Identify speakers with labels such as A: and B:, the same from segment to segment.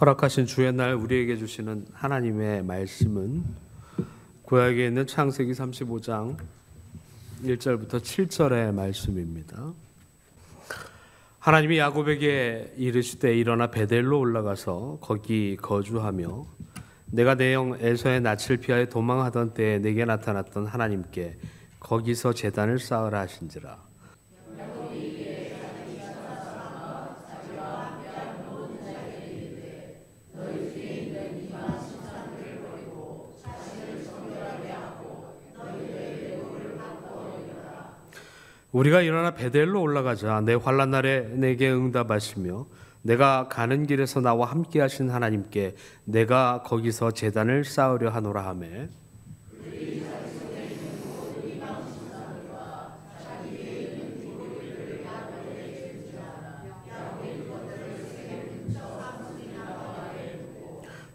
A: 허락하신 주의 날 우리에게 주시는 하나님의 말씀은 구약에 있는 창세기 35장 1절부터 7절의 말씀입니다. 하나님이 야곱에게 이르시되 일어나 베델로 올라가서 거기 거주하며 내가 내 형 에서의 낯을 피하여 도망하던 때에 내게 나타났던 하나님께 거기서 제단을 쌓으라 하신지라. 우리가 일어나 베델로 올라가자. 내 환난 날에 내게 응답하시며 내가 가는 길에서 나와 함께 하신 하나님께 내가 거기서 제단을 쌓으려 하노라 하매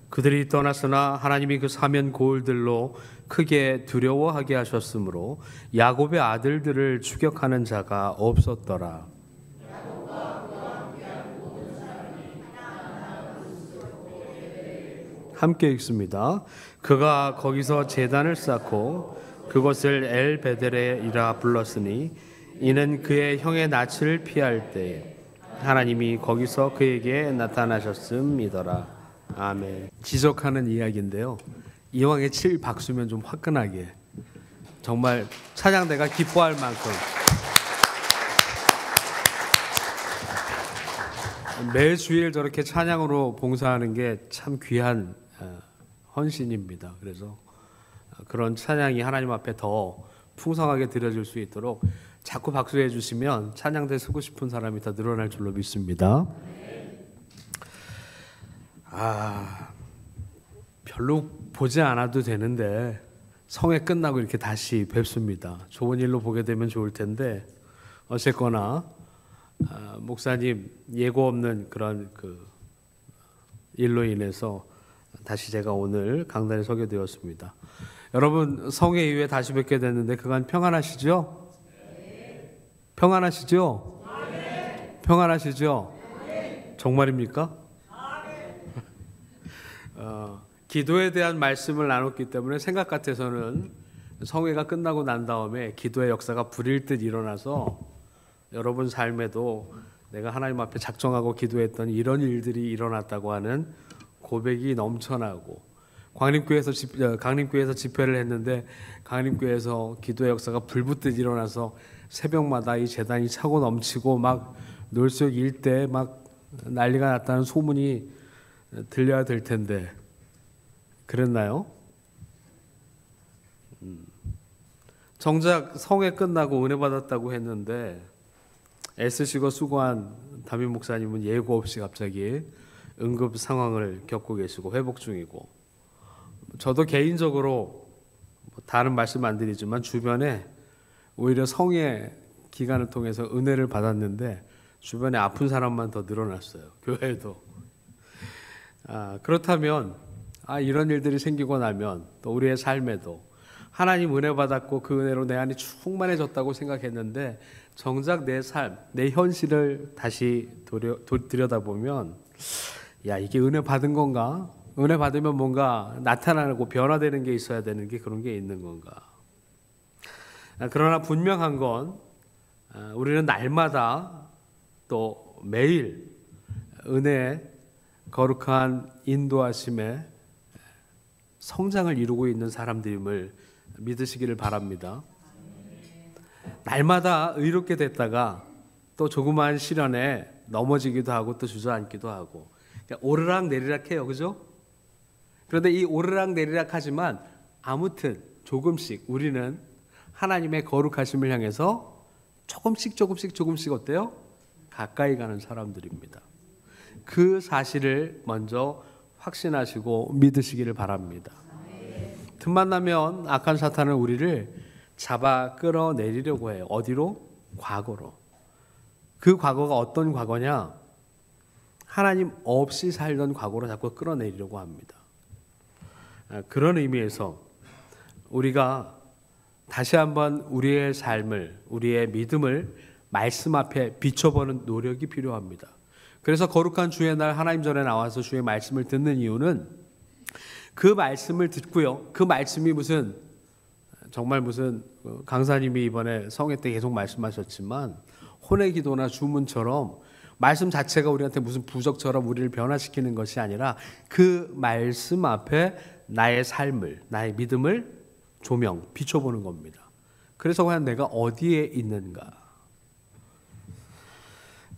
A: 그들이 떠났으나 하나님이 그 사면 고을들로 크게 두려워하게 하셨으므로 야곱의 아들들을 추격하는 자가 없었더라. 함께 읽습니다. 그가 거기서 제단을 쌓고 그것을 엘베델이라 불렀으니 이는 그의 형의 낯을 피할 때 하나님이 거기서 그에게 나타나셨음이더라. 아멘. 지적하는 이야기인데요. 이왕에 칠 박수면 좀 화끈하게, 정말 찬양대가 기뻐할 만큼 매 주일 저렇게 찬양으로 봉사하는 게 참 귀한 헌신입니다. 그래서 그런 찬양이 하나님 앞에 더 풍성하게 드려질 수 있도록 자꾸 박수해 주시면 찬양대 쓰고 싶은 사람이 더 늘어날 줄로 믿습니다. 별로 보지 않아도 되는데 성회 끝나고 이렇게 다시 뵙습니다. 좋은 일로 보게 되면 좋을 텐데 어쨌거나 목사님 예고 없는 그런 일로 인해서 다시 제가 오늘 강단에 서게 되었습니다. 여러분 성회 이후에 다시 뵙게 됐는데 그간 평안하시죠? 네. 평안하시죠? 네. 평안하시죠? 네. 정말입니까? 기도에 대한 말씀을 나눴기 때문에 생각 같아서는 성회가 끝나고 난 다음에 기도의 역사가 불일 듯 일어나서 여러분 삶에도 내가 하나님 앞에 작정하고 기도했던 이런 일들이 일어났다고 하는 고백이 넘쳐나고, 강림교회에서 집회를 했는데 강림교회에서 기도의 역사가 불붙듯 일어나서 새벽마다 이 제단이 차고 넘치고 막 놀수역 일대에 막 난리가 났다는 소문이 들려야 될 텐데 그랬나요? 정작 성회 끝나고 은혜 받았다고 했는데 애쓰시고 수고한 담임 목사님은 예고 없이 갑자기 응급 상황을 겪고 계시고 회복 중이고, 저도 개인적으로 다른 말씀 안 드리지만 주변에 오히려 성회 기간을 통해서 은혜를 받았는데 주변에 아픈 사람만 더 늘어났어요. 교회도. 그렇다면 이런 일들이 생기고 나면 또 우리의 삶에도 하나님 은혜 받았고 그 은혜로 내 안이 충만해졌다고 생각했는데 정작 내 삶, 내 현실을 다시 들여다보면 이게 은혜 받은 건가? 은혜 받으면 뭔가 나타나고 변화되는 게 있어야 되는 게 그런 게 있는 건가? 그러나 분명한 건 우리는 날마다 또 매일 은혜의 거룩한 인도하심에 성장을 이루고 있는 사람들임을 믿으시기를 바랍니다. 날마다 의롭게 됐다가 또 조그마한 시련에 넘어지기도 하고 또 주저앉기도 하고 오르락 내리락 해요. 그죠? 그런데 이 오르락 내리락 하지만 아무튼 조금씩 우리는 하나님의 거룩하심을 향해서 조금씩 어때요? 가까이 가는 사람들입니다. 그 사실을 먼저 확신하시고 믿으시기를 바랍니다. 틈만 나면 악한 사탄은 우리를 잡아 끌어내리려고 해요. 어디로? 과거로. 그 과거가 어떤 과거냐? 하나님 없이 살던 과거로 자꾸 끌어내리려고 합니다. 그런 의미에서 우리가 다시 한번 우리의 삶을, 우리의 믿음을 말씀 앞에 비춰보는 노력이 필요합니다. 그래서 거룩한 주의 날 하나님 전에 나와서 주의 말씀을 듣는 이유는 그 말씀을 듣고요. 그 말씀이 정말 강사님이 이번에 성회 때 계속 말씀하셨지만 혼의 기도나 주문처럼 말씀 자체가 우리한테 무슨 부적처럼 우리를 변화시키는 것이 아니라 그 말씀 앞에 나의 삶을, 나의 믿음을 비춰보는 겁니다. 그래서 과연 내가 어디에 있는가?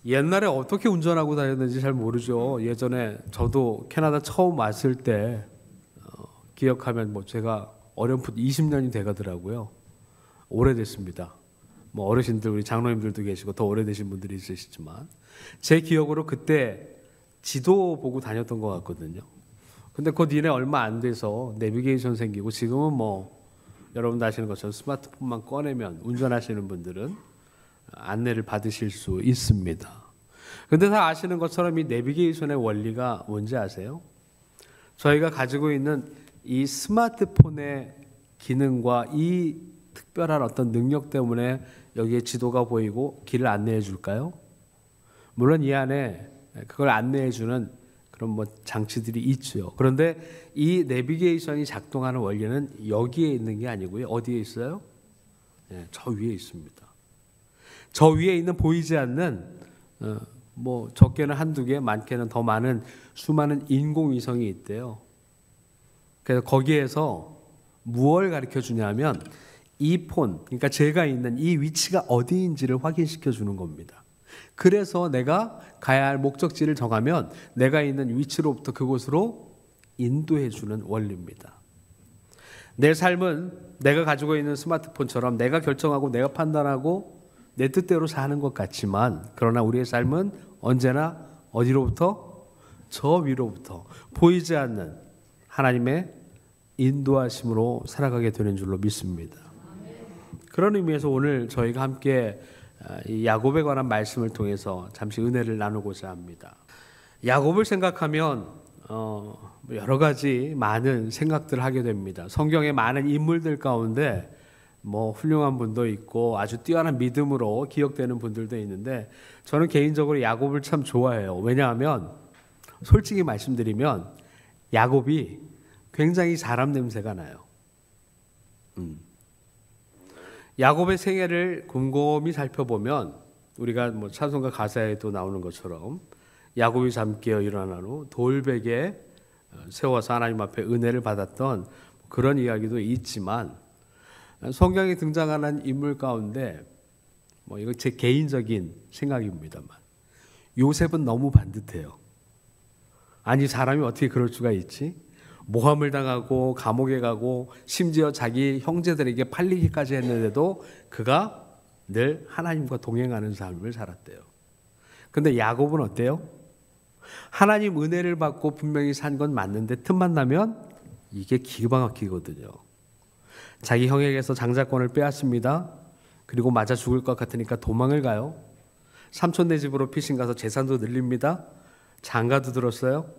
A: 옛날에 어떻게 운전하고 다녔는지 잘 모르죠. 예전에 저도 캐나다 처음 왔을 때 기억하면 제가 어렴풋 20년이 돼가더라고요. 오래됐습니다. 어르신들, 우리 장로님들도 계시고 더 오래되신 분들이 있으시지만 제 기억으로 그때 지도 보고 다녔던 것 같거든요. 근데 그 이내 얼마 안 돼서 내비게이션 생기고 지금은 여러분도 아시는 것처럼 스마트폰만 꺼내면 운전하시는 분들은 안내를 받으실 수 있습니다. 근데 다 아시는 것처럼 이 내비게이션의 원리가 뭔지 아세요? 저희가 가지고 있는 이 스마트폰의 기능과 이 특별한 어떤 능력 때문에 여기에 지도가 보이고 길을 안내해 줄까요? 물론 이 안에 그걸 안내해 주는 그런 장치들이 있죠. 그런데 이 내비게이션이 작동하는 원리는 여기에 있는 게 아니고요. 어디에 있어요? 저 위에 있습니다. 저 위에 있는 보이지 않는 적게는 한두 개, 많게는 더 많은 수많은 인공위성이 있대요. 그래서 거기에서 무엇을 가르쳐 주냐면 이 그러니까 제가 있는 이 위치가 어디인지를 확인시켜 주는 겁니다. 그래서 내가 가야 할 목적지를 정하면 내가 있는 위치로부터 그곳으로 인도해 주는 원리입니다. 내 삶은 내가 가지고 있는 스마트폰처럼 내가 결정하고 내가 판단하고 내 뜻대로 사는 것 같지만 그러나 우리의 삶은 언제나 어디로부터? 저 위로부터 보이지 않는 하나님의 인도하심으로 살아가게 되는 줄로 믿습니다. 그런 의미에서 오늘 저희가 함께 이 야곱에 관한 말씀을 통해서 잠시 은혜를 나누고자 합니다. 야곱을 생각하면 여러 가지 많은 생각들을 하게 됩니다. 성경의 많은 인물들 가운데 훌륭한 분도 있고 아주 뛰어난 믿음으로 기억되는 분들도 있는데 저는 개인적으로 야곱을 참 좋아해요. 왜냐하면 솔직히 말씀드리면 야곱이 굉장히 사람 냄새가 나요. 야곱의 생애를 곰곰이 살펴보면 우리가 찬송가 가사에도 나오는 것처럼 야곱이 잠깨어 일어난 후 돌베개 세워서 하나님 앞에 은혜를 받았던 그런 이야기도 있지만 성경에 등장하는 인물 가운데 이거 제 개인적인 생각입니다만 요셉은 너무 반듯해요. 아니 사람이 어떻게 그럴 수가 있지? 모함을 당하고 감옥에 가고 심지어 자기 형제들에게 팔리기까지 했는데도 그가 늘 하나님과 동행하는 삶을 살았대요. 근데 야곱은 어때요? 하나님 은혜를 받고 분명히 산 건 맞는데 틈만 나면 이게 기가 막히거든요. 자기 형에게서 장자권을 빼앗습니다. 그리고 맞아 죽을 것 같으니까 도망을 가요. 삼촌네 집으로 피신 가서 재산도 늘립니다. 장가도 들었어요.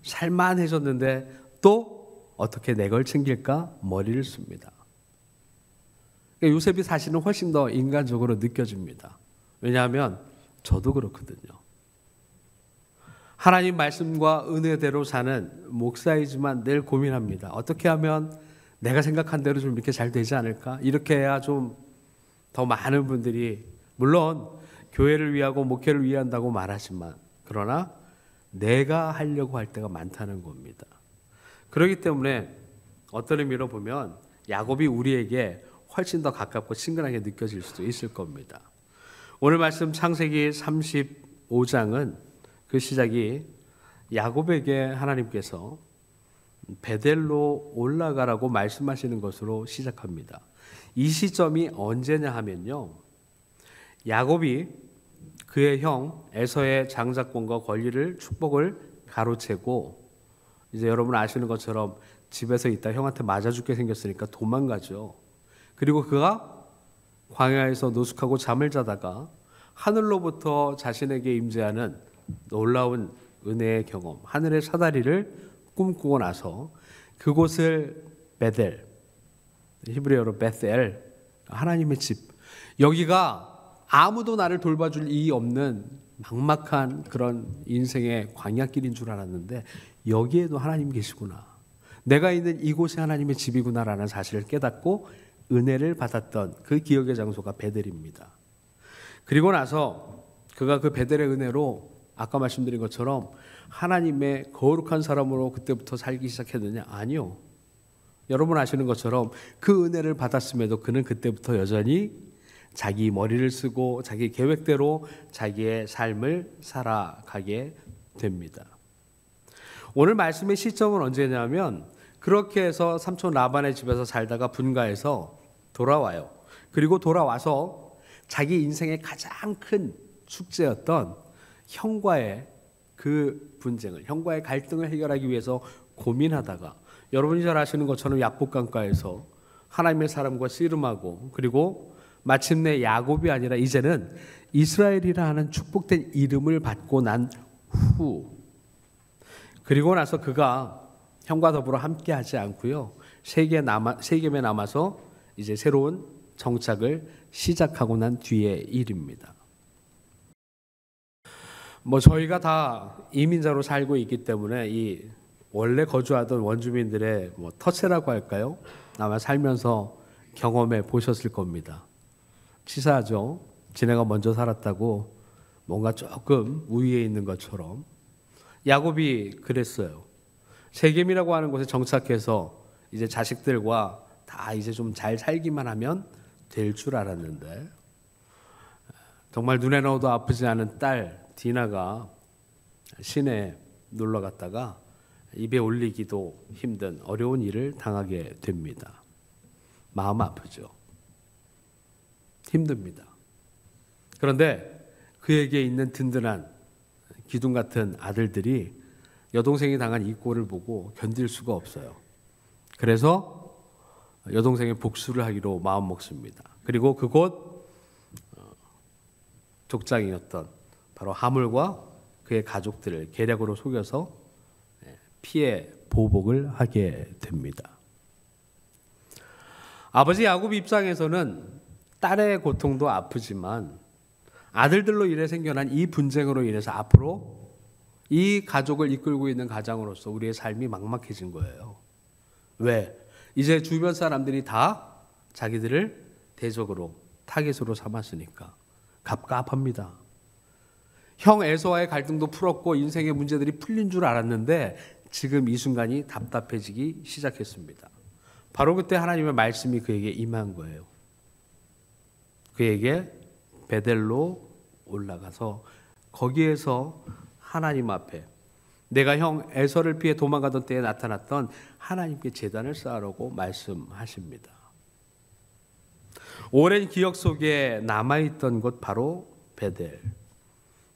A: 살만해졌는데 또 어떻게 내 걸 챙길까 머리를 씁니다. 그러니까 요셉이 사실은 훨씬 더 인간적으로 느껴집니다. 왜냐하면 저도 그렇거든요. 하나님 말씀과 은혜대로 사는 목사이지만 늘 고민합니다. 어떻게 하면 내가 생각한 대로 좀 이렇게 잘 되지 않을까? 이렇게 해야 좀 더 많은 분들이 물론 교회를 위하고 목회를 위한다고 말하지만 그러나 내가 하려고 할 때가 많다는 겁니다. 그렇기 때문에 어떤 의미로 보면 야곱이 우리에게 훨씬 더 가깝고 친근하게 느껴질 수도 있을 겁니다. 오늘 말씀 창세기 35장은 그 시작이 야곱에게 하나님께서 베델로 올라가라고 말씀하시는 것으로 시작합니다. 이 시점이 언제냐 하면요. 야곱이 그의 형 에서의 장자권과 권리를 축복을 가로채고 이제 여러분 아시는 것처럼 집에서 있다 형한테 맞아 죽게 생겼으니까 도망가죠. 그리고 그가 광야에서 노숙하고 잠을 자다가 하늘로부터 자신에게 임재하는 놀라운 은혜의 경험, 하늘의 사다리를 꿈꾸고 나서 그곳을 베델, 히브리어로 베셀, 하나님의 집, 여기가 아무도 나를 돌봐줄 이유 없는 막막한 그런 인생의 광야길인 줄 알았는데 여기에도 하나님 계시구나. 내가 있는 이곳이 하나님의 집이구나라는 사실을 깨닫고 은혜를 받았던 그 기억의 장소가 베델입니다. 그리고 나서 그가 그 베델의 은혜로 아까 말씀드린 것처럼 하나님의 거룩한 사람으로 그때부터 살기 시작했느냐? 아니요. 여러분 아시는 것처럼 그 은혜를 받았음에도 그는 그때부터 여전히 자기 머리를 쓰고 자기 계획대로 자기의 삶을 살아가게 됩니다. 오늘 말씀의 시점은 언제냐면 그렇게 해서 삼촌 라반의 집에서 살다가 분가해서 돌아와요. 그리고 돌아와서 자기 인생의 가장 큰 숙제였던 형과의 그 분쟁을, 형과의 갈등을 해결하기 위해서 고민하다가 여러분이 잘 아시는 것처럼 야복강가에서 하나님의 사람과 씨름하고 그리고 마침내 야곱이 아니라 이제는 이스라엘이라 하는 축복된 이름을 받고 난 후 그리고 나서 그가 형과 더불어 함께하지 않고요. 세겜에 남아서 이제 새로운 정착을 시작하고 난 뒤의 일입니다. 저희가 다 이민자로 살고 있기 때문에 이 원래 거주하던 원주민들의 터세라고 할까요? 아마 살면서 경험해 보셨을 겁니다. 치사하죠. 지네가 먼저 살았다고 뭔가 조금 우위에 있는 것처럼. 야곱이 그랬어요. 세겜이라고 하는 곳에 정착해서 이제 자식들과 다 이제 좀 잘 살기만 하면 될 줄 알았는데 정말 눈에 넣어도 아프지 않은 딸 디나가 시내에 놀러 갔다가 입에 올리기도 힘든 어려운 일을 당하게 됩니다. 마음 아프죠. 힘듭니다. 그런데 그에게 있는 든든한 기둥 같은 아들들이 여동생이 당한 이 꼴을 보고 견딜 수가 없어요. 그래서 여동생의 복수를 하기로 마음먹습니다. 그리고 그곳 족장이었던 바로 하물과 그의 가족들을 계략으로 속여서 피해 보복을 하게 됩니다. 아버지 야곱 입장에서는 딸의 고통도 아프지만 아들들로 인해 생겨난 이 분쟁으로 인해서 앞으로 이 가족을 이끌고 있는 가장으로서 우리의 삶이 막막해진 거예요. 왜? 이제 주변 사람들이 다 자기들을 대적으로 타겟으로 삼았으니까 갑갑합니다. 형 에서와의 갈등도 풀었고 인생의 문제들이 풀린 줄 알았는데 지금 이 순간이 답답해지기 시작했습니다. 바로 그때 하나님의 말씀이 그에게 임한 거예요. 그에게 베델로 올라가서 거기에서 하나님 앞에 내가 형 에서를 피해 도망가던 때에 나타났던 하나님께 제단을 쌓으라고 말씀하십니다. 오랜 기억 속에 남아있던 곳 바로 베델.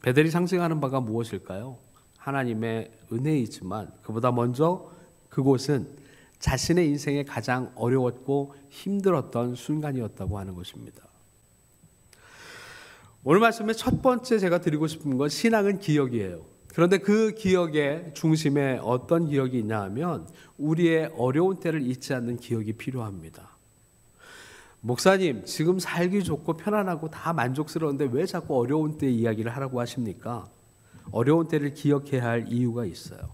A: 베델이 상징하는 바가 무엇일까요? 하나님의 은혜이지만 그보다 먼저 그곳은 자신의 인생에 가장 어려웠고 힘들었던 순간이었다고 하는 것입니다. 오늘 말씀의 첫 번째 제가 드리고 싶은 건 신앙은 기억이에요. 그런데 그 기억의 중심에 어떤 기억이 있냐 하면 우리의 어려운 때를 잊지 않는 기억이 필요합니다. 목사님, 지금 살기 좋고 편안하고 다 만족스러운데 왜 자꾸 어려운 때 이야기를 하라고 하십니까? 어려운 때를 기억해야 할 이유가 있어요.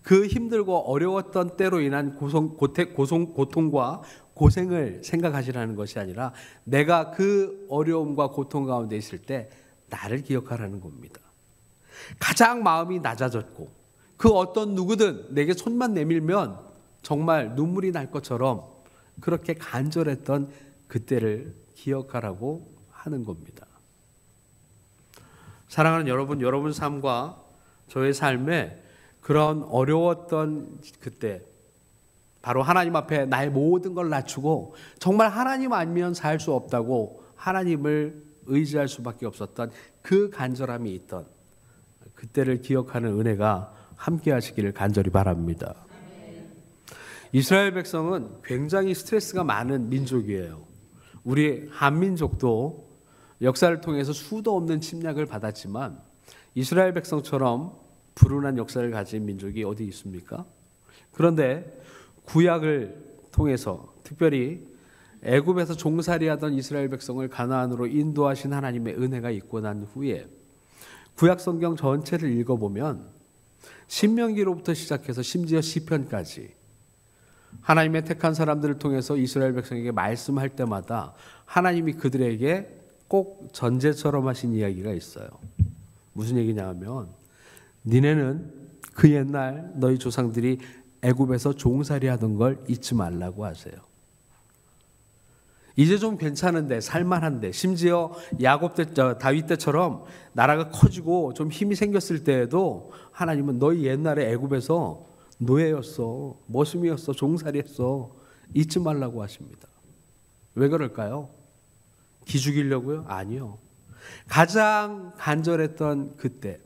A: 그 힘들고 어려웠던 때로 인한 고통과 고생을 생각하시라는 것이 아니라 내가 그 어려움과 고통 가운데 있을 때 나를 기억하라는 겁니다. 가장 마음이 낮아졌고 그 어떤 누구든 내게 손만 내밀면 정말 눈물이 날 것처럼 그렇게 간절했던 그때를 기억하라고 하는 겁니다. 사랑하는 여러분, 여러분 삶과 저의 삶에 그런 어려웠던 그때 바로 하나님 앞에 나의 모든 걸 낮추고 정말 하나님 아니면 살 수 없다고 하나님을 의지할 수밖에 없었던 그 간절함이 있던 그때를 기억하는 은혜가 함께 하시기를 간절히 바랍니다. 이스라엘 백성은 굉장히 스트레스가 많은 민족이에요. 우리 한민족도 역사를 통해서 수도 없는 침략을 받았지만 이스라엘 백성처럼 불운한 역사를 가진 민족이 어디 있습니까? 그런데 구약을 통해서 특별히 애굽에서 종살이하던 이스라엘 백성을 가나안으로 인도하신 하나님의 은혜가 있고 난 후에 구약 성경 전체를 읽어보면 신명기로부터 시작해서 심지어 시편까지 하나님의 택한 사람들을 통해서 이스라엘 백성에게 말씀할 때마다 하나님이 그들에게 꼭 전제처럼 하신 이야기가 있어요. 무슨 얘기냐 하면 니네는 그 옛날 너희 조상들이 애굽에서 종살이 하던 걸 잊지 말라고 하세요. 이제 좀 괜찮은데 살만한데 심지어 야곱 때 다윗 때처럼 나라가 커지고 좀 힘이 생겼을 때에도 하나님은 너희 옛날에 애굽에서 노예였어, 머슴이었어, 종살이했어 잊지 말라고 하십니다. 왜 그럴까요? 기죽이려고요? 아니요. 가장 간절했던 그때,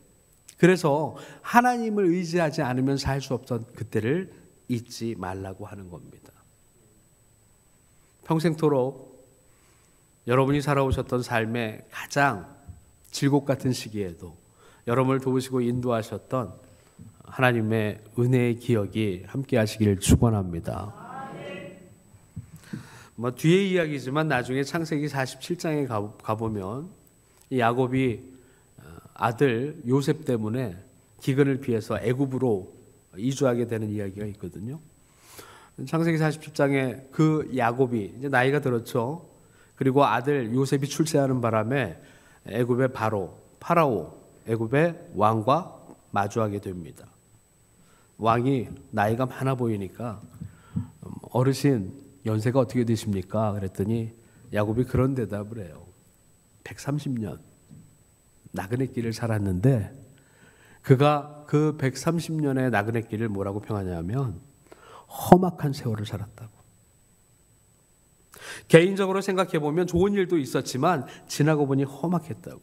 A: 그래서 하나님을 의지하지 않으면 살 수 없던 그때를 잊지 말라고 하는 겁니다. 평생토록 여러분이 살아오셨던 삶의 가장 질곡 같은 시기에도 여러분을 도우시고 인도하셨던 하나님의 은혜의 기억이 함께 하시길 축원합니다. 뒤의 이야기지만 나중에 창세기 47장에 가보면 이 야곱이 아들 요셉 때문에 기근을 피해서 애굽으로 이주하게 되는 이야기가 있거든요. 창세기 47장에 그 야곱이 이제 나이가 들었죠. 그리고 아들 요셉이 출세하는 바람에 애굽의 파라오 애굽의 왕과 마주하게 됩니다. 왕이 나이가 많아 보이니까 어르신 연세가 어떻게 되십니까? 그랬더니 야곱이 그런 대답을 해요. 130년 나그네 길을 살았는데 그가 그 130년의 나그네 길을 뭐라고 평하냐면 험악한 세월을 살았다고. 개인적으로 생각해 보면 좋은 일도 있었지만 지나고 보니 험악했다고.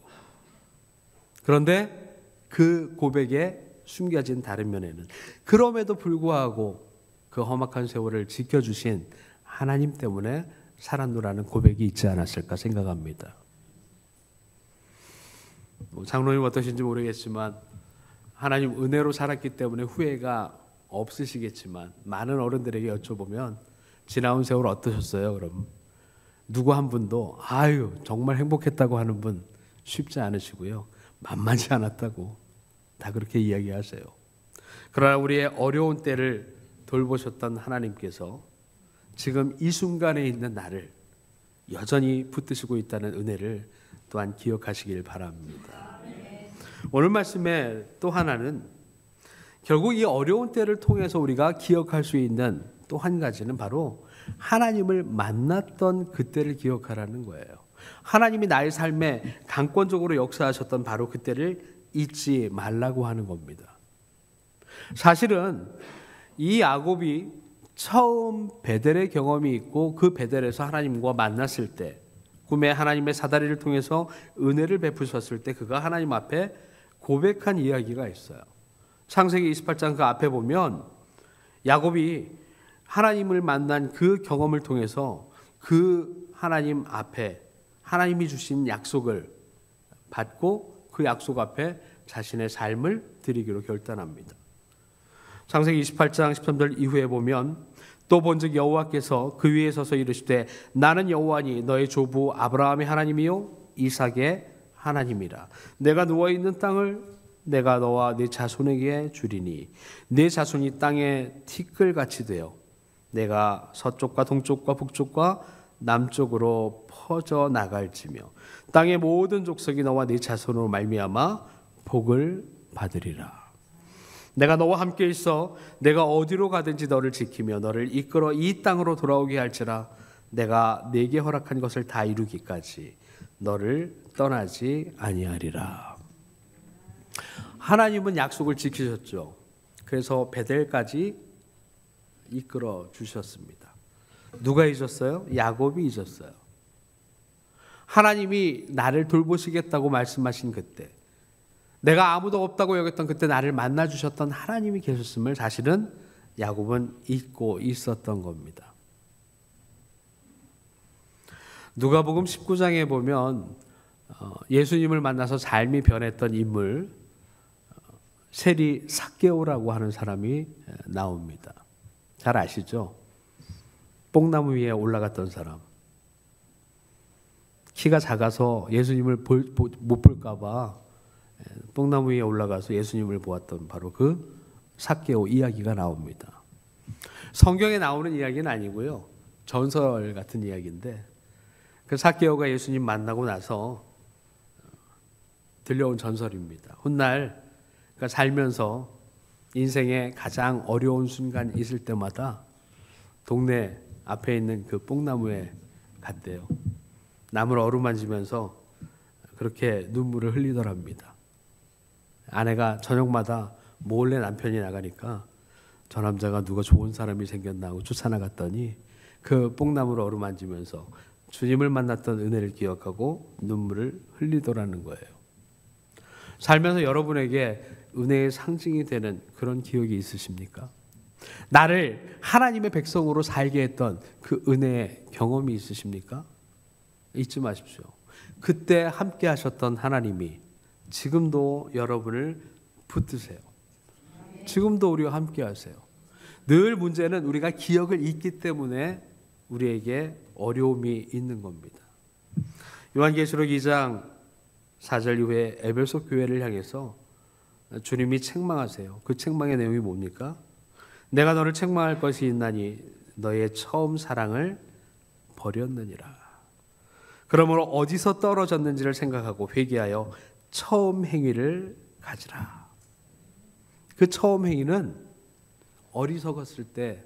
A: 그런데 그 고백에 숨겨진 다른 면에는 그럼에도 불구하고 그 험악한 세월을 지켜주신 하나님 때문에 살았노라는 고백이 있지 않았을까 생각합니다. 장로님 어떠신지 모르겠지만 하나님 은혜로 살았기 때문에 후회가 없으시겠지만 많은 어른들에게 여쭤보면 지나온 세월 어떠셨어요? 그럼 누구 한 분도 아유 정말 행복했다고 하는 분 쉽지 않으시고요. 만만치 않았다고 다 그렇게 이야기하세요. 그러나 우리의 어려운 때를 돌보셨던 하나님께서 지금 이 순간에 있는 나를 여전히 붙드시고 있다는 은혜를 또한 기억하시길 바랍니다. 오늘 말씀의 또 하나는 결국 이 어려운 때를 통해서 우리가 기억할 수 있는 또 한 가지는 바로 하나님을 만났던 그때를 기억하라는 거예요. 하나님이 나의 삶에 강권적으로 역사하셨던 바로 그때를 잊지 말라고 하는 겁니다. 사실은 이 야곱이 처음 베델의 경험이 있고 그 베델에서 하나님과 만났을 때 꿈에 하나님의 사다리를 통해서 은혜를 베푸셨을 때 그가 하나님 앞에 고백한 이야기가 있어요. 창세기 28장 그 앞에 보면 야곱이 하나님을 만난 그 경험을 통해서 그 하나님 앞에 하나님이 주신 약속을 받고 그 약속 앞에 자신의 삶을 드리기로 결단합니다. 창세기 28장 13절 이후에 보면 또 본즉 여호와께서 그 위에 서서 이르시되 나는 여호와니 너의 조부 아브라함의 하나님이요 이삭의 하나님이라. 내가 누워있는 땅을 내가 너와 네 자손에게 주리니 네 자손이 땅에 티끌같이 되어 내가 서쪽과 동쪽과 북쪽과 남쪽으로 퍼져 나갈지며 땅의 모든 족속이 너와 네 자손으로 말미암아 복을 받으리라. 내가 너와 함께 있어 내가 어디로 가든지 너를 지키며 너를 이끌어 이 땅으로 돌아오게 할지라. 내가 네게 허락한 것을 다 이루기까지 너를 떠나지 아니하리라. 하나님은 약속을 지키셨죠. 그래서 베델까지 이끌어 주셨습니다. 누가 잊었어요? 야곱이 잊었어요. 하나님이 나를 돌보시겠다고 말씀하신 그때, 내가 아무도 없다고 여겼던 그때 나를 만나 주셨던 하나님이 계셨음을 사실은 야곱은 잊고 있었던 겁니다. 누가복음 19장에 보면 예수님을 만나서 삶이 변했던 인물 세리 삭개오라고 하는 사람이 나옵니다. 잘 아시죠? 뽕나무 위에 올라갔던 사람. 키가 작아서 예수님을 못 볼까 봐 뽕나무 위에 올라가서 예수님을 보았던 바로 그 삭개오 이야기가 나옵니다. 성경에 나오는 이야기는 아니고요. 전설 같은 이야기인데 그 삭개오가 예수님 만나고 나서 들려온 전설입니다. 훗날 그러니까 살면서 인생의 가장 어려운 순간이 있을 때마다 동네 앞에 있는 그 뽕나무에 갔대요. 나무를 어루만지면서 그렇게 눈물을 흘리더랍니다. 아내가 저녁마다 몰래 남편이 나가니까 저 남자가 누가 좋은 사람이 생겼나 하고 쫓아나갔더니 그 뽕나무를 어루만지면서 주님을 만났던 은혜를 기억하고 눈물을 흘리더라는 거예요. 살면서 여러분에게 은혜의 상징이 되는 그런 기억이 있으십니까? 나를 하나님의 백성으로 살게 했던 그 은혜의 경험이 있으십니까? 잊지 마십시오. 그때 함께 하셨던 하나님이 지금도 여러분을 붙드세요. 지금도 우리와 함께 하세요. 늘 문제는 우리가 기억을 잊기 때문에 우리에게 어려움이 있는 겁니다. 요한계시록 2장 4절 이후에 에베소 교회를 향해서 주님이 책망하세요. 그 책망의 내용이 뭡니까? 내가 너를 책망할 것이 있나니 너의 처음 사랑을 버렸느니라. 그러므로 어디서 떨어졌는지를 생각하고 회개하여 처음 행위를 가지라. 그 처음 행위는 어리석었을 때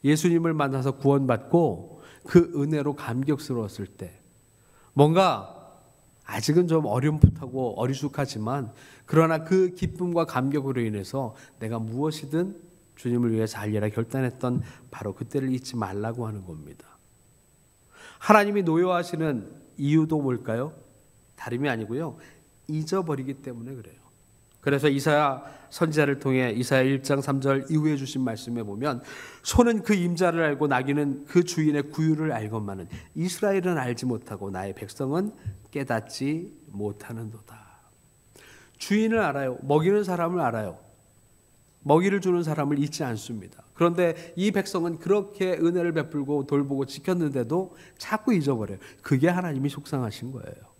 A: 예수님을 만나서 구원받고 그 은혜로 감격스러웠을 때 뭔가 아직은 좀 어렴풋하고 어리숙하지만 그러나 그 기쁨과 감격으로 인해서 내가 무엇이든 주님을 위해 살리라 결단했던 바로 그때를 잊지 말라고 하는 겁니다. 하나님이 노여하시는 이유도 뭘까요? 다름이 아니고요. 잊어버리기 때문에 그래요. 그래서 이사야 선지자를 통해 이사야 1장 3절 이후에 주신 말씀에 보면 소는 그 임자를 알고 나귀는 그 주인의 구유를 알건만은 이스라엘은 알지 못하고 나의 백성은 깨닫지 못하는도다. 주인을 알아요. 먹이는 사람을 알아요. 먹이를 주는 사람을 잊지 않습니다. 그런데 이 백성은 그렇게 은혜를 베풀고 돌보고 지켰는데도 자꾸 잊어버려요. 그게 하나님이 속상하신 거예요.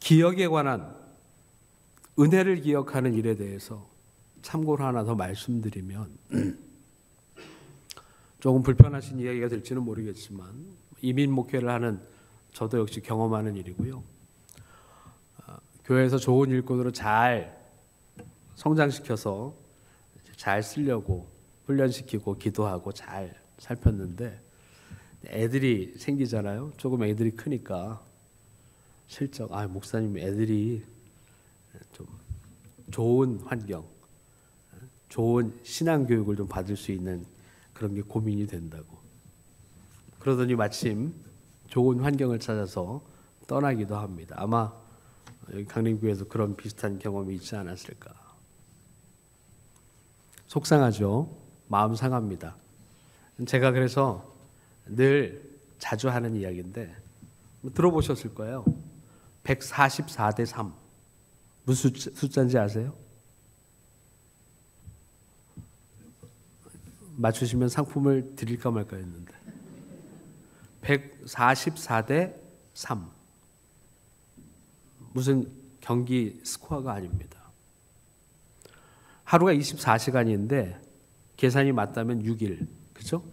A: 기억에 관한 은혜를 기억하는 일에 대해서 참고로 하나 더 말씀드리면 조금 불편하신 이야기가 될지는 모르겠지만 이민 목회를 하는 저도 역시 경험하는 일이고요. 교회에서 좋은 일꾼으로 잘 성장시켜서 잘 쓰려고 훈련시키고 기도하고 잘 살폈는데 애들이 생기잖아요. 조금 애들이 크니까 실적 목사님 애들이 좀 좋은 환경, 좋은 신앙 교육을 좀 받을 수 있는 그런 게 고민이 된다고. 그러더니 마침 좋은 환경을 찾아서 떠나기도 합니다. 아마 여기 강림교회에서 그런 비슷한 경험이 있지 않았을까. 속상하죠. 마음 상합니다. 제가 그래서 늘 자주 하는 이야기인데 들어보셨을 거예요. 144대 3. 무슨 숫자인지 아세요? 맞추시면 상품을 드릴까 말까 했는데 144대 3. 무슨 경기 스코어가 아닙니다. 하루가 24시간인데 계산이 맞다면 6일. 그죠?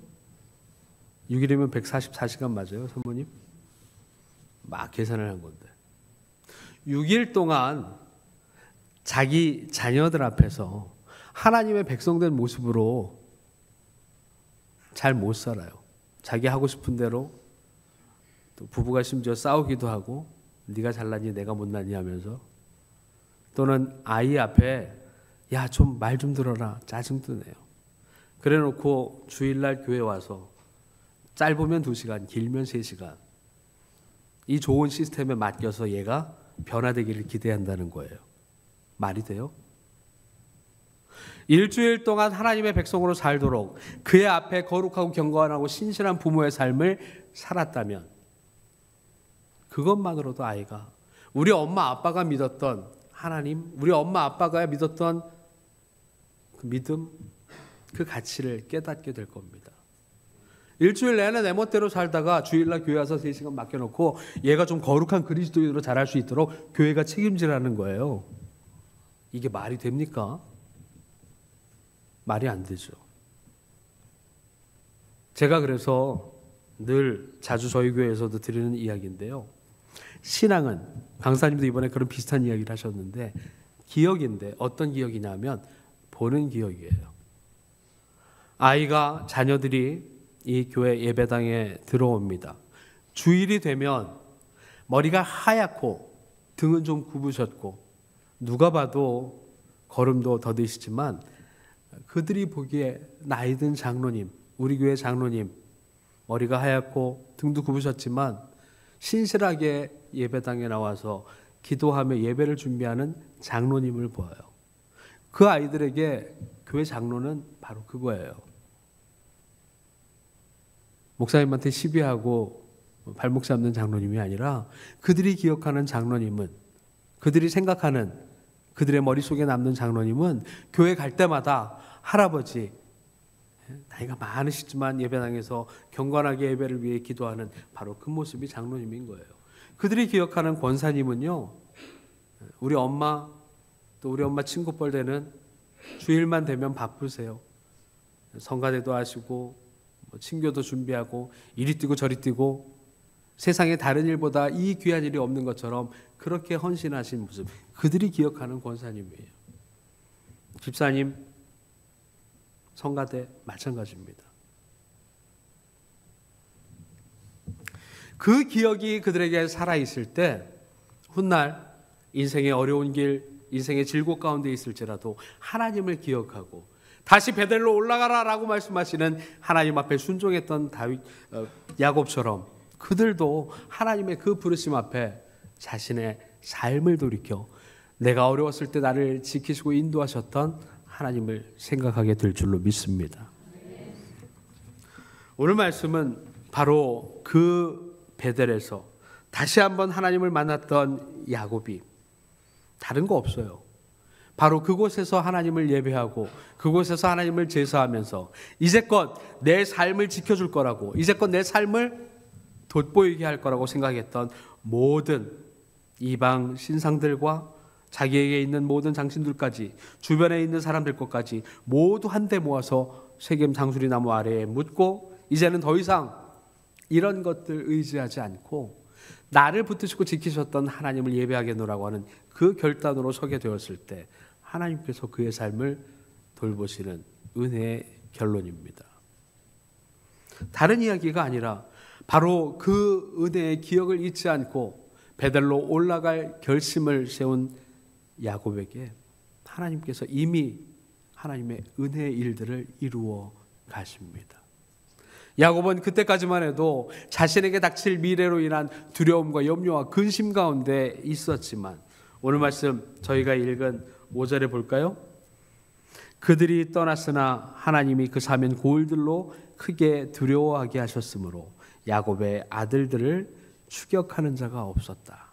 A: 6일이면 144시간 맞아요, 사모님? 막 계산을 한 건데 6일 동안 자기 자녀들 앞에서 하나님의 백성된 모습으로 잘 못 살아요. 자기 하고 싶은 대로 또 부부가 심지어 싸우기도 하고 네가 잘났니 내가 못났니 하면서 또는 아이 앞에 야, 좀 말 좀 들어라 짜증도 내요. 그래 놓고 주일날 교회 와서 짧으면 2시간 길면 3시간 이 좋은 시스템에 맡겨서 얘가 변화되기를 기대한다는 거예요. 말이 돼요? 일주일 동안 하나님의 백성으로 살도록 그의 앞에 거룩하고 경건하고 신실한 부모의 삶을 살았다면 그것만으로도 아이가 우리 엄마 아빠가 믿었던 하나님, 우리 엄마 아빠가 믿었던 그 믿음, 그 가치를 깨닫게 될 겁니다. 일주일 내내 내 멋대로 살다가 주일날 교회 와서 3시간 맡겨놓고 얘가 좀 거룩한 그리스도인으로 자랄 수 있도록 교회가 책임지라는 거예요. 이게 말이 됩니까? 말이 안 되죠. 제가 그래서 늘 자주 저희 교회에서도 드리는 이야기인데요. 신앙은, 강사님도 이번에 그런 비슷한 이야기를 하셨는데, 기억인데 어떤 기억이냐면 보는 기억이에요. 아이가, 자녀들이 이 교회 예배당에 들어옵니다. 주일이 되면 머리가 하얗고 등은 좀 굽으셨고 누가 봐도 걸음도 더디시지만 그들이 보기에 나이든 장로님, 우리 교회 장로님, 머리가 하얗고 등도 굽으셨지만 신실하게 예배당에 나와서 기도하며 예배를 준비하는 장로님을 보아요. 그 아이들에게 교회 장로는 바로 그거예요. 목사님한테 시비하고 발목 잡는 장로님이 아니라 나이가 기억하는 장로님은, 그들이 생각하는, 그들의 머릿속에 남는 장로님은 교회 갈 때마다 할아버지, 나이가 많으시지만 예배당에서 경건하게 예배를 위해 기도하는 바로 그 모습이 장로님인 거예요. 그들이 기억하는 권사님은요, 우리 엄마, 또 우리 엄마 친구뻘 되는 주일만 되면 바쁘세요. 성가대도 하시고 친교도 준비하고 이리 뛰고 저리 뛰고 세상에 다른 일보다 이 귀한 일이 없는 것처럼 그렇게 헌신하신 모습, 그들이 기억하는 권사님이에요. 집사님, 성가대 마찬가지입니다. 그 기억이 그들에게 살아있을 때 훗날 인생의 어려운 길, 인생의 질곡 가운데 있을지라도 하나님을 기억하고 다시 베델로 올라가라라고 말씀하시는 하나님 앞에 순종했던 야곱처럼 그들도 하나님의 그 부르심 앞에 자신의 삶을 돌이켜 내가 어려웠을 때 나를 지키시고 인도하셨던 하나님을 생각하게 될 줄로 믿습니다. 오늘 말씀은 바로 그 베델에서 다시 한번 하나님을 만났던 야곱이 다른 거 없어요. 바로 그곳에서 하나님을 예배하고 그곳에서 하나님을 제사하면서 이제껏 내 삶을 지켜줄 거라고, 이제껏 내 삶을 돋보이게 할 거라고 생각했던 모든 이방 신상들과 자기에게 있는 모든 장신들까지, 주변에 있는 사람들 것까지 모두 한데 모아서 세겜 장수리 나무 아래에 묻고 이제는 더 이상 이런 것들 의지하지 않고 나를 붙드시고 지키셨던 하나님을 예배하겠노라고 하는 그 결단으로 서게 되었을 때 하나님께서 그의 삶을 돌보시는 은혜의 결론입니다. 다른 이야기가 아니라 바로 그 은혜의 기억을 잊지 않고 베델로 올라갈 결심을 세운 야곱에게 하나님께서 이미 하나님의 은혜의 일들을 이루어 가십니다. 야곱은 그때까지만 해도 자신에게 닥칠 미래로 인한 두려움과 염려와 근심 가운데 있었지만 오늘 말씀 저희가 읽은 5절에 볼까요? 그들이 떠났으나 하나님이 그 사면 고을들로 크게 두려워하게 하셨으므로 야곱의 아들들을 추격하는 자가 없었다.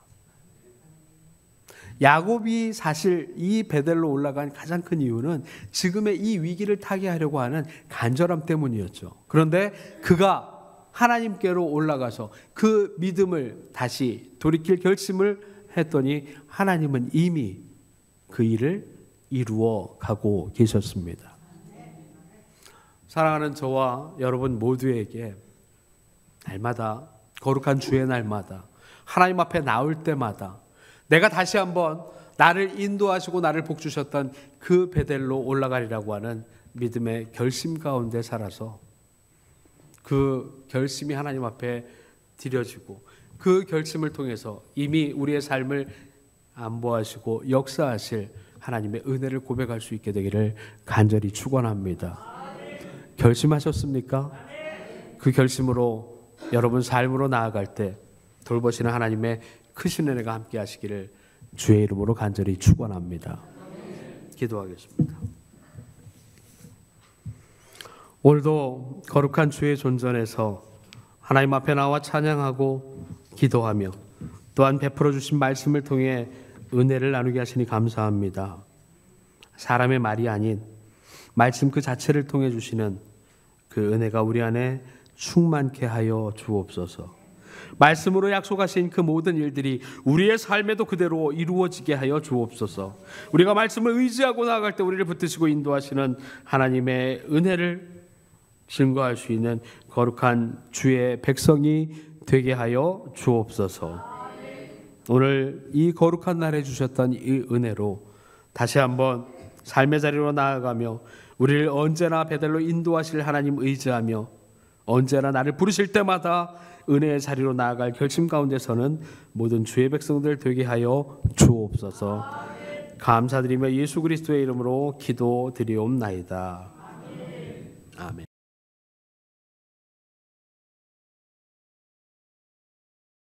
A: 야곱이 사실 이 베델로 올라간 가장 큰 이유는 지금의 이 위기를 타개하려고 하는 간절함 때문이었죠. 그런데 그가 하나님께로 올라가서 그 믿음을 다시 돌이킬 결심을 했더니 하나님은 이미 그 일을 이루어 가고 계셨습니다. 사랑하는 저와 여러분 모두에게 날마다, 거룩한 주의 날마다, 하나님 앞에 나올 때마다 내가 다시 한번 나를 인도하시고 나를 복주셨던 그 베델로 올라가리라고 하는 믿음의 결심 가운데 살아서 그 결심이 하나님 앞에 드려지고 그 결심을 통해서 이미 우리의 삶을 안보하시고 역사하실 하나님의 은혜를 고백할 수 있게 되기를 간절히 축원합니다. 결심하셨습니까? 그 결심으로 여러분 삶으로 나아갈 때 돌보시는 하나님의 크신 은혜가 함께 하시기를 주의 이름으로 간절히 축원합니다. 기도하겠습니다. 오늘도 거룩한 주의 존전에서 하나님 앞에 나와 찬양하고 기도하며 또한 베풀어 주신 말씀을 통해 은혜를 나누게 하시니 감사합니다. 사람의 말이 아닌 말씀 그 자체를 통해 주시는 그 은혜가 우리 안에 충만케 하여 주옵소서. 말씀으로 약속하신 그 모든 일들이 우리의 삶에도 그대로 이루어지게 하여 주옵소서. 우리가 말씀을 의지하고 나아갈 때 우리를 붙드시고 인도하시는 하나님의 은혜를 증거할 수 있는 거룩한 주의 백성이 되게 하여 주옵소서. 오늘 이 거룩한 날에 주셨던 이 은혜로 다시 한번 삶의 자리로 나아가며 우리를 언제나 베델로 인도하실 하나님 의지하며 언제나 나를 부르실 때마다 은혜의 자리로 나아갈 결심 가운데서는 모든 주의 백성들 되게 하여 주옵소서. 감사드리며 예수 그리스도의 이름으로 기도드리옵나이다. 아멘.